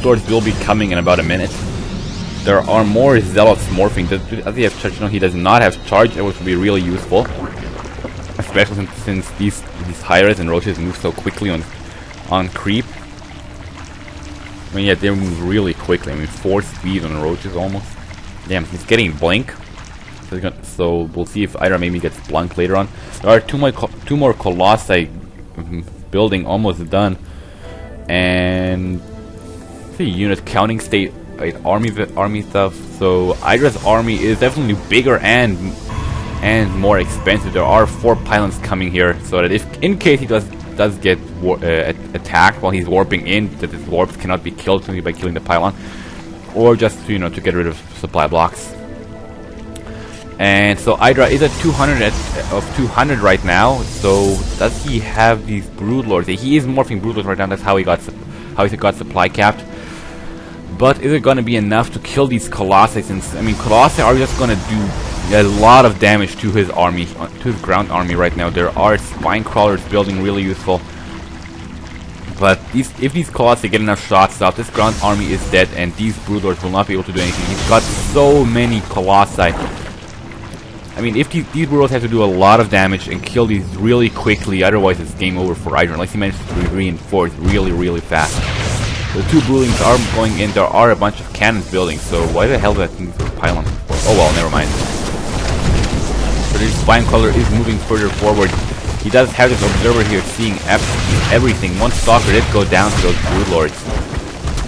Brood Lords will be coming in about a minute. There are more Zealots morphing. As he has charge, he does not have charge, which will be really useful. Especially since these Hyras and Roaches move so quickly on creep. I mean, yeah, they move really quickly. I mean, 4 speed on Roaches almost. Damn, he's getting Blink. So we'll see if IdrA maybe gets Blunk later on. There are two more Colossi building almost done. And the unit counting state, right, army stuff. So IdrA's army is definitely bigger and more expensive. There are 4 pylons coming here, so that if in case he does get attacked while he's warping in, that his warps cannot be killed simply by killing the pylon, or just to get rid of supply blocks. And so IdrA is at 200 right now. So does he have these Brood Lords? He is morphing Brood Lords right now. That's how he got supply capped. But is it going to be enough to kill these Colossi? Since I mean, Colossi are just going to do a lot of damage to his army, to his ground army right now. There are Spine Crawlers building, really useful. But if these Colossi get enough shots out, this ground army is dead, and these Brood Lords will not be able to do anything. He's got so many Colossi. I mean, if these Brood Lords have to do a lot of damage and kill these really quickly, otherwise it's game over for IdrA, unless he manages to reinforce really fast. The 2 Broodlings are going in. There are a bunch of cannons building, so why the hell did I think this was pylon for? Oh well, never mind. So the Spine Crawler is moving further forward. He does have this observer here seeing everything. One Stalker did go down to those Brood Lords.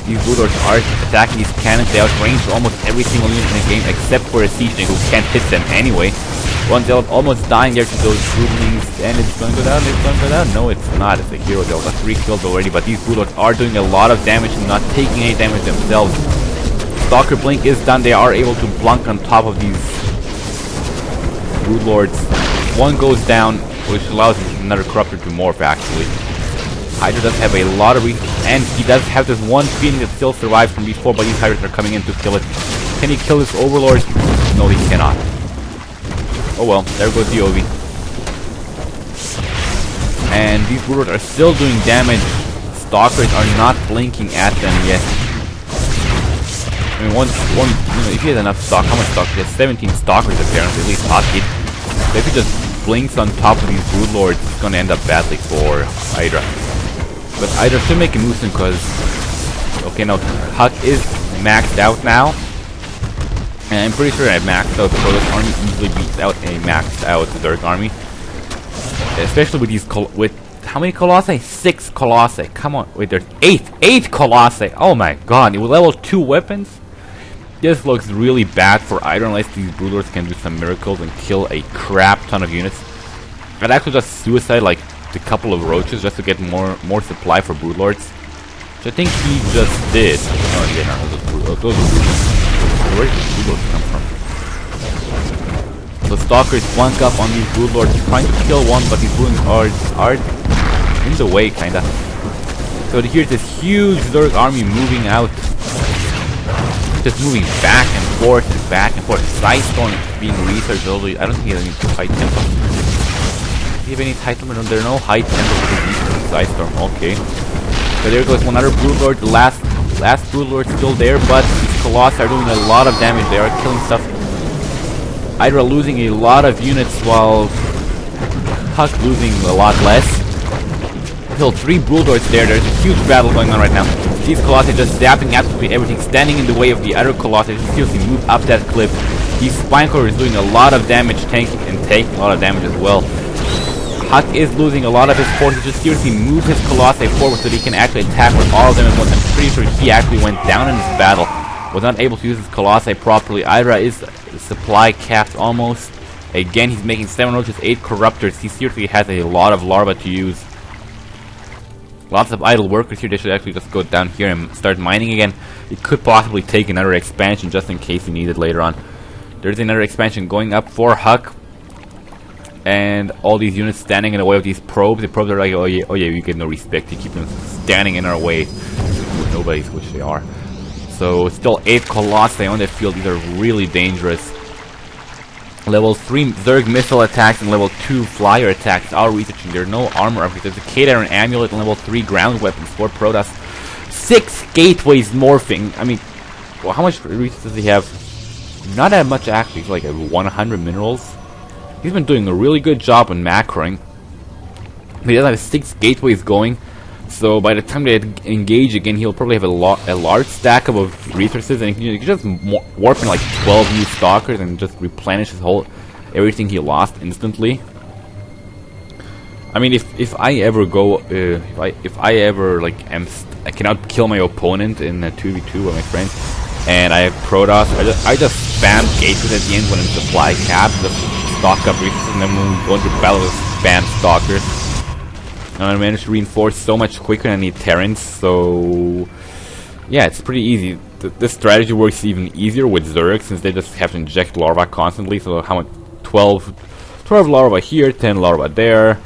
These Brood Lords are attacking these cannons. They outrange almost every single unit in the game except for a Siege Knight who can't hit them anyway. One Zealot almost dying there to those Broodlings, and it's going to go down, it's going to go down. No, it's not. It's a hero Zealot. That's 3 kills already, but these Brood Lords are doing a lot of damage and not taking any damage themselves. Stalker Blink is done. They are able to blunk on top of these Brood Lords. One goes down, which allows another Corruptor to morph, actually. IdrA does have a lot of reasons, and he does have this one feeling that still survives from before, but these Hydra's are coming in to kill it. Can he kill this Overlord? No, he cannot. Oh well, there goes the Ovi. And these Brood Lords are still doing damage. Stalkers are not blinking at them yet. I mean, if he has enough stock, how much stock? He has 17 Stalkers apparently, at least hotkey. So if he just blinks on top of these Brood Lords, it's gonna end up badly for IdrA. But IdrA should make a move soon, because okay, now HuK is maxed out now. And I'm pretty sure I maxed out, so this army easily beats out a maxed out Zerg army. Especially with these with how many Colossi? 6 Colossi. Come on, wait, there's 8 Colossi. Oh my god, with level 2 weapons? This looks really bad for IdrA unless these Brood Lords can do some miracles and kill a crap ton of units. I'd actually just suicide like a couple of Roaches just to get more supply for Brood Lords. Which I think he just did. No, he did not. Those are Brood Lords. Where did these Brood Lords come from? The Stalkers flank up on these Brood Lords, trying to kill one, but these Brood Lords are in the way, kinda. So here's this huge Zerg army moving out. Just moving back and forth and back and forth. Sidestorm being researched. I don't think he has any high tempo. Do you have any high tempo? There are no high tempo for the Sidestorm. Okay. So there goes one other Brood Lord. The last Brood Lord still there, but these Colossi are doing a lot of damage. They are killing stuff. IdrA losing a lot of units while HuK losing a lot less. Still 3 Brood Lords there. There's a huge battle going on right now. These Colossi just zapping absolutely everything, standing in the way of the other Colossi. Just seriously move up that cliff. These Spine Crawlers is doing a lot of damage, tanking and taking a lot of damage as well. HuK is losing a lot of his forces. Just seriously move his Colossi forward so that he can actually attack with all of them at once. I'm pretty sure he actually went down in this battle. Was not able to use his Colossi properly. IdrA is supply capped almost. Again, he's making 7 Roaches, 8 Corruptors. He seriously has a lot of larvae to use. Lots of idle workers here. They should actually just go down here and start mining again. It could possibly take another expansion just in case you need it later on. There's another expansion going up for HuK. And all these units standing in the way of these probes. The probes are like, oh yeah, we get no respect. You keep them standing in our way. Nobody's which they are. So still 8 Colossi on the field. These are really dangerous. Level 3 Zerg missile attacks and level 2 flyer attacks are researching. There are no armor upgrades. There's a Kadar and Amulet and level 3 ground weapons for Protoss. 6 gateways morphing. I mean, well, how much resources does he have? Not that much actually. He's like at 100 minerals. He's been doing a really good job on macroing. He does have 6 gateways going. So by the time they engage again, he'll probably have a large stack of resources, and he can just warp in like 12 new stalkers and just replenish his whole everything he lost instantly. I mean, if I ever go, if I ever like I cannot kill my opponent in a 2v2 with my friends, and I have Protoss, I just spam gateways at the end when I'm supply capped, just stock up resources, and then when we go into battle, just spam stalkers. And I managed to reinforce so much quicker than I need Terrans, so yeah, it's pretty easy. This strategy works even easier with Zerg, since they just have to inject larvae constantly. So how much? 12 larvae here, 10 larvae there,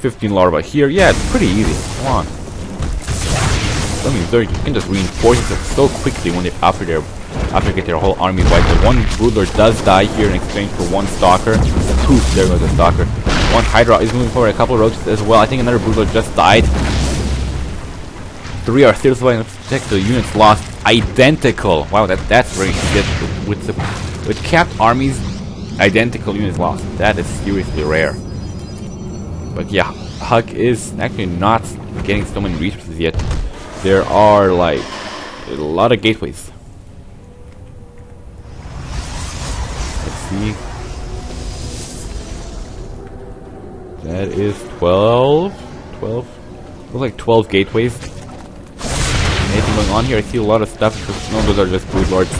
15 larvae here. Yeah, it's pretty easy. Come on. I mean, Zerg, you can just reinforce it so quickly when they after they get their whole army wiped. But one Broodlord does die here in exchange for one Stalker. Poof, there goes the Stalker. One Hydra is moving forward, a couple of roaches as well. I think another Broodlord just died. 3 are still surviving. Let's check the units lost. Identical. Wow, that's very good. With capped armies, identical units lost. That is seriously rare. But yeah, HuK is actually not getting so many resources yet. There are like a lot of gateways. Let's see. That is 12. Looks like 12 gateways. Anything going on here? I see a lot of stuff. No, those are just Broodlords.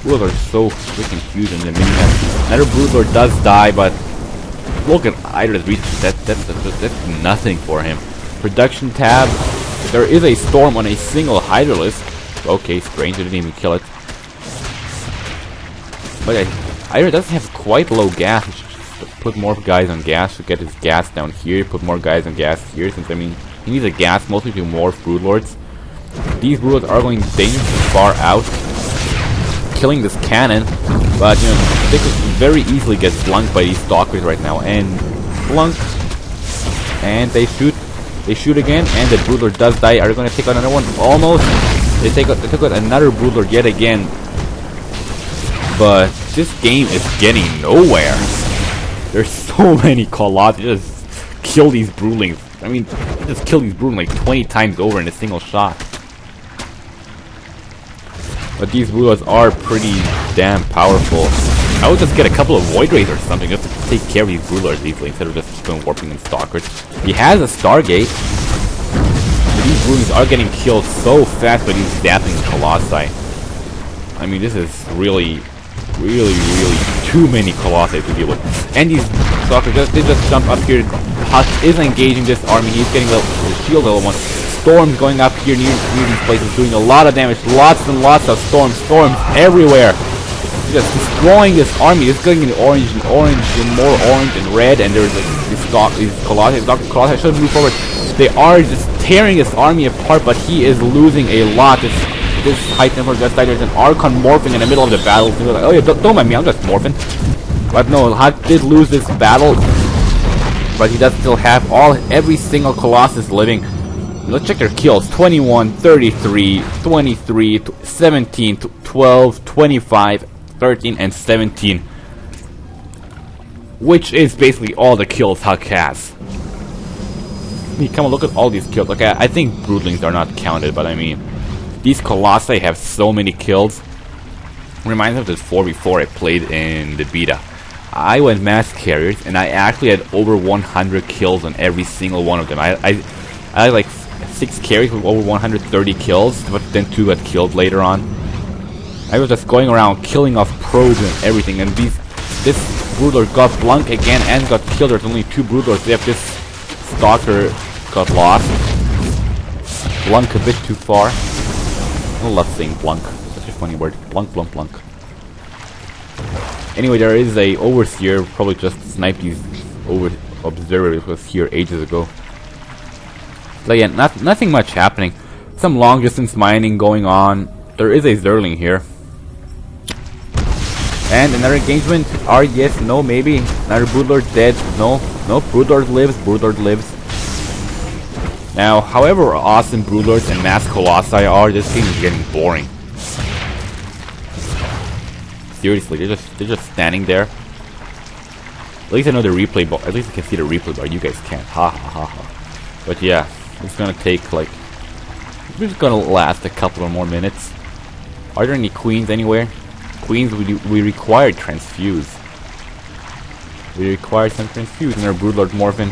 Broodlords are so freaking huge in the mini-map. Another Broodlord does die, but look at IdrA's resources. That's nothing for him. Production tab. There is a storm on a single Hydralisk. Okay, strange. I didn't even kill it. But IdrA doesn't have quite low gas. Put more guys on gas to get his gas down here. Put more guys on gas here, since I mean he needs a gas mostly to morph Broodlords. These Broodlords are going dangerously far out, killing this cannon, but you know they could very easily get blunked by these stalkers right now. And blunk, and they shoot again, and the Broodlord does die. Are they going to take out another one? Almost. They took out another Broodlord yet again. But this game is getting nowhere. There's so many Colossi. Just kill these Broodlings. I mean, just kill these Broodlings like 20 times over in a single shot. But these Broodlords are pretty damn powerful. I would just get a couple of Void Rays or something just to take care of these Broodlords easily instead of just going warping in Stalkers. He has a Stargate. But these Broodlings are getting killed so fast by these zapping Colossi. I mean, this is really too many Colossi to deal with. And these Stalkers, they just jump up here. HuK is engaging this army. He's getting the shield level 1. Storms going up here near these places, doing a lot of damage. Lots and lots of storms everywhere. He's just destroying this army. It's going in orange and more orange and red. And there's like these Colossi. Dr. Colossi should move forward. They are just tearing this army apart, but he is losing a lot. This high tempo just died. There's an Archon morphing in the middle of the battle. So like, oh yeah, don't mind me, I'm just morphing. But no, HuK did lose this battle, but he does still have every single Colossus living. Let's check their kills. 21, 33, 23, 17, 12, 25, 13, and 17. Which is basically all the kills HuK has. I mean, come on, look at all these kills. Okay, I think Broodlings are not counted, but I mean, these Colossi have so many kills. Reminds me of this 4v4 I played in the beta. I went mass carriers, and I actually had over 100 kills on every single one of them. I had like 6 carries with over 130 kills, but then 2 got killed later on. I was just going around killing off probes and everything, and this Broodlord got blunk again and got killed. There's only 2 Broodlords. They have this Stalker got lost. Blunk a bit too far. I love saying blunk. Such a funny word. Blunk, blunk, blunk. Anyway, there is a Overseer. Probably just sniped these observers who was here ages ago. But yeah, nothing much happening. Some long distance mining going on. There is a Zerling here. And another engagement. Yes, no, maybe. Another Broodlord dead. No, Broodlord lives. Now, however awesome Broodlords and Mass Colossi are, this game is getting boring. Seriously, they're just standing there. At least I know the replay bar. At least I can see the replay bar. You guys can't. Ha ha ha ha. But yeah, it's gonna take like. It's gonna last a couple of more minutes. Are there any queens anywhere? Queens, we require transfuse. We require some transfuse in our Broodlord Morphin.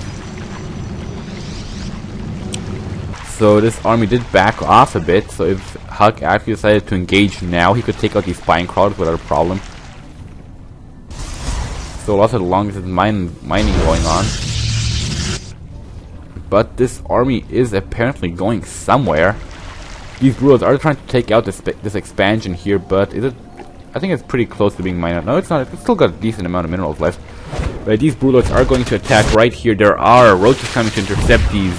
So this army did back off a bit. So if HuK actually decided to engage now, he could take out these spine crawlers without a problem. So lots of long distance mining going on. But this army is apparently going somewhere. These Broodlords are trying to take out this expansion here, but is it? I think it's pretty close to being mined out. No, it's not. It's still got a decent amount of minerals left. But these Broodlords are going to attack right here. There are roaches coming to intercept these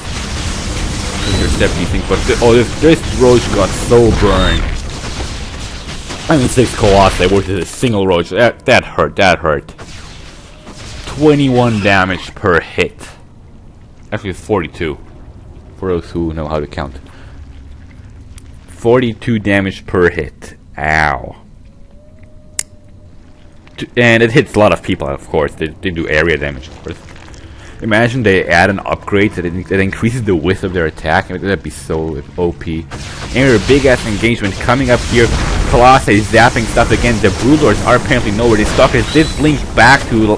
things. But this roach got so burned. I mean, 6 Colossi versus a single roach. That hurt. That hurt. 21 damage per hit. Actually, it's 42. For those who know how to count. 42 damage per hit. Ow. And it hits a lot of people, of course. They do area damage, of course. Imagine they add an upgrade that increases the width of their attack. That'd be so OP. And a big ass engagement coming up here. Colossi zapping stuff again. The Broodlords are apparently nowhere. The Stalkers did blink back to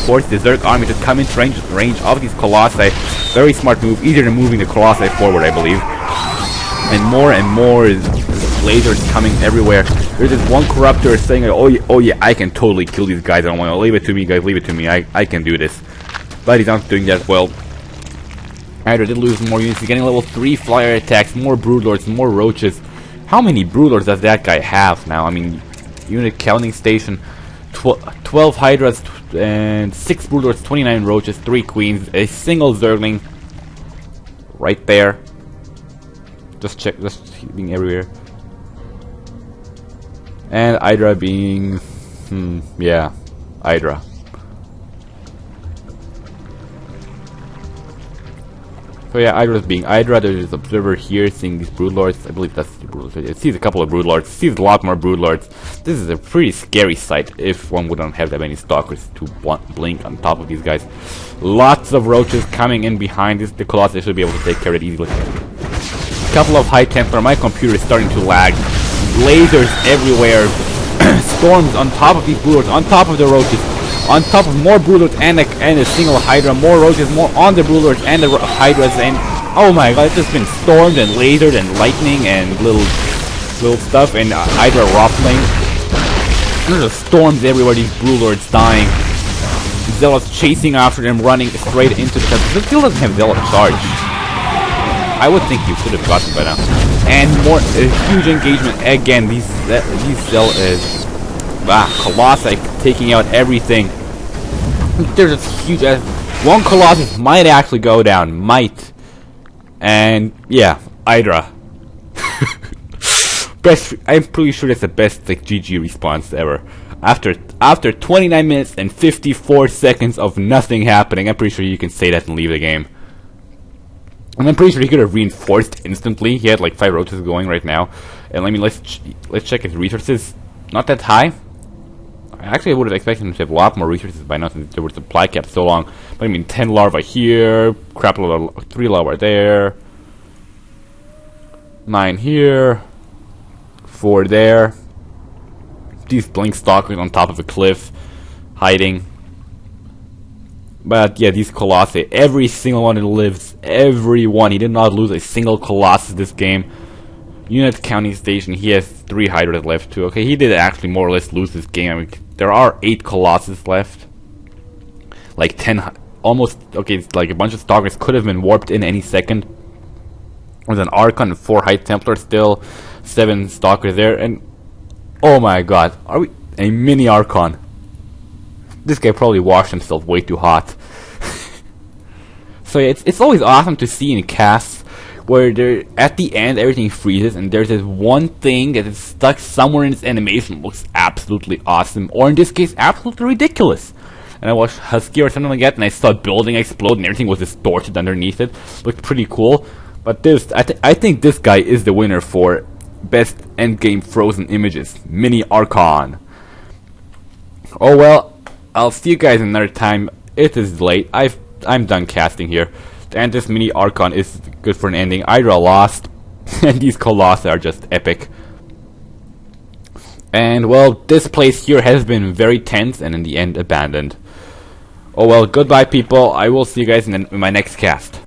force the Zerg army to come into range of these Colossi. Very smart move. Easier than moving the Colossi forward, I believe. And more lasers coming everywhere. There's this one corruptor saying, oh yeah, I can totally kill these guys. I don't want to leave it to me, guys. Leave it to me. I can do this. But he's not doing that well. IdrA did lose more units. He's getting level 3 flyer attacks, more Broodlords, more roaches. How many Broodlords does that guy have now? I mean, unit counting station, 12 Hydras and 6 Broodlords, 29 roaches, 3 queens, a single Zergling. Right there. Just check, just being everywhere. And IdrA being, yeah, IdrA. So yeah, IdrA's being IdrA. There's this observer here seeing these Broodlords. I believe that's the Broodlords. It sees a couple of Broodlords. It sees a lot more Broodlords. This is a pretty scary sight if one wouldn't have that many Stalkers to blink on top of these guys. Lots of roaches coming in behind this. The Colossi should be able to take care of it easily. Couple of High Templar. My computer is starting to lag. Lasers everywhere. Storms on top of these Broodlords, on top of the roaches, on top of more Broodlords and a single Hydra, more roaches, more on the Broodlords and the Hydras, and oh my god, it's just been stormed and lasered and lightning and little stuff, and IdrA ruffling. There's storms everywhere, these Broodlords dying. Zealots chasing after them, running straight into the temple. This still doesn't have Zealot charge. I would think you could have gotten by now. And more, huge engagement again. These Colossi taking out everything. There's this huge. One Colossus might actually go down. Might. And yeah, IdrA. Best. I'm pretty sure that's the best like GG response ever. After 29 minutes and 54 seconds of nothing happening, I'm pretty sure you can say that and leave the game. And I'm pretty sure he could have reinforced instantly. He had like 5 roaches going right now. And let's check his resources. Not that high. Actually, I would have expected him to have a lot more resources by now since there were supply caps so long. But I mean, 10 larvae here, crap load, 3 larvae there, 9 here, 4 there. These blink stalkers on top of a cliff, hiding. But yeah, these Colossi, every single one that lives, everyone. He did not lose a single Colossus this game. Unit counting station, he has 3 Hydras left too. Okay, he did actually more or less lose this game. I mean, there are 8 Colossus left. Like 10, almost, okay, it's like a bunch of Stalkers could have been warped in any second. There's an Archon and 4 High Templar still, 7 Stalkers there, and oh my god, are we a mini Archon? This guy probably washed himself way too hot. So yeah, it's always awesome to see in casts where there at the end everything freezes and there's this one thing that is stuck somewhere in its animation, looks absolutely awesome, or in this case absolutely ridiculous. and I watched Husky or something like that, and I saw a building explode and everything was distorted underneath it. Looked pretty cool. But this, I think this guy is the winner for best endgame frozen images. Mini Archon. Oh well, I'll see you guys another time. It is late. I'm done casting here. And this Mini Archon is good for an ending. IdrA lost, and these Colossi are just epic. And well, this place here has been very tense and in the end abandoned. Oh well, goodbye people. I will see you guys in my next cast.